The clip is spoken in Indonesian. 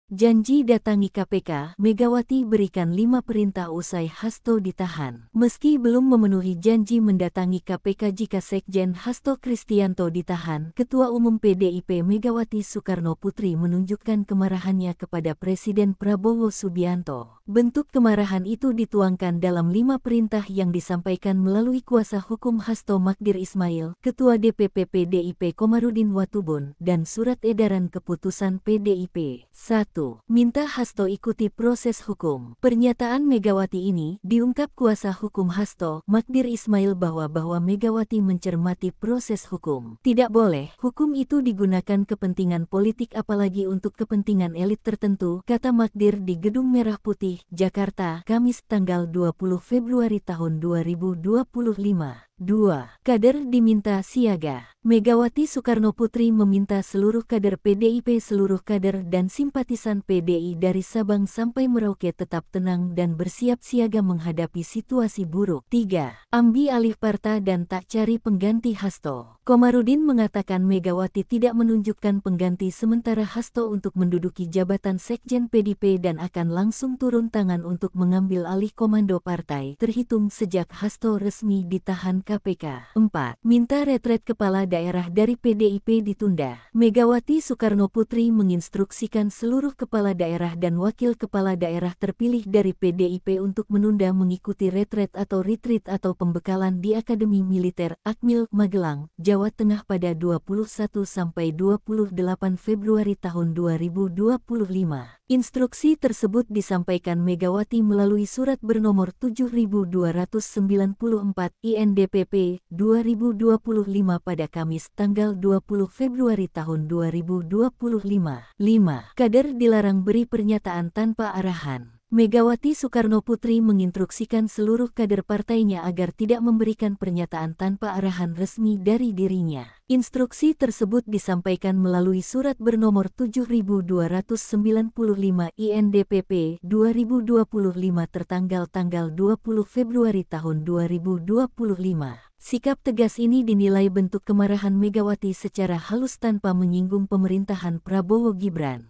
Janji datangi KPK, Megawati berikan 5 perintah usai Hasto ditahan. Meski belum memenuhi janji mendatangi KPK jika Sekjen Hasto Kristianto ditahan, Ketua Umum PDIP Megawati Soekarno Putri menunjukkan kemarahannya kepada Presiden Prabowo Subianto. Bentuk kemarahan itu dituangkan dalam 5 perintah yang disampaikan melalui kuasa hukum Hasto Magdir Ismail, Ketua DPP PDIP Komarudin Watubun, dan surat edaran keputusan PDIP. 1. Minta Hasto ikuti proses hukum. Pernyataan Megawati ini diungkap kuasa hukum Hasto, Magdir Ismail bahwa Megawati mencermati proses hukum. Tidak boleh hukum itu digunakan kepentingan politik apalagi untuk kepentingan elit tertentu, kata Magdir di Gedung Merah Putih, Jakarta, Kamis tanggal 20 Februari tahun 2025. 2. Kader diminta siaga. Megawati Soekarno Putri meminta seluruh kader PDIP, seluruh kader dan simpatisan PDI dari Sabang sampai Merauke tetap tenang dan bersiap siaga menghadapi situasi buruk. 3. Ambil alih parta dan tak cari pengganti Hasto. Komarudin mengatakan Megawati tidak menunjukkan pengganti sementara Hasto untuk menduduki jabatan Sekjen PDIP dan akan langsung turun tangan untuk mengambil alih komando partai terhitung sejak Hasto resmi ditahan KPK. 4. Minta retret kepala daerah dari PDIP ditunda. Megawati Soekarno Putri menginstruksikan seluruh kepala daerah dan wakil kepala daerah terpilih dari PDIP untuk menunda mengikuti retret atau retreat atau pembekalan di Akademi Militer Akmil Magelang, Jawa Tengah pada 21 sampai 28 Februari tahun 2025. Instruksi tersebut disampaikan Megawati melalui surat bernomor 7294 INDPP 2025 pada Kamis tanggal 20 Februari tahun 2025. 5. Kader dilarang beri pernyataan tanpa arahan. Megawati Soekarno Putri menginstruksikan seluruh kader partainya agar tidak memberikan pernyataan tanpa arahan resmi dari dirinya. Instruksi tersebut disampaikan melalui surat bernomor 7295 INDPP 2025 tertanggal tanggal 20 Februari tahun 2025. Sikap tegas ini dinilai bentuk kemarahan Megawati secara halus tanpa menyinggung pemerintahan Prabowo Gibran.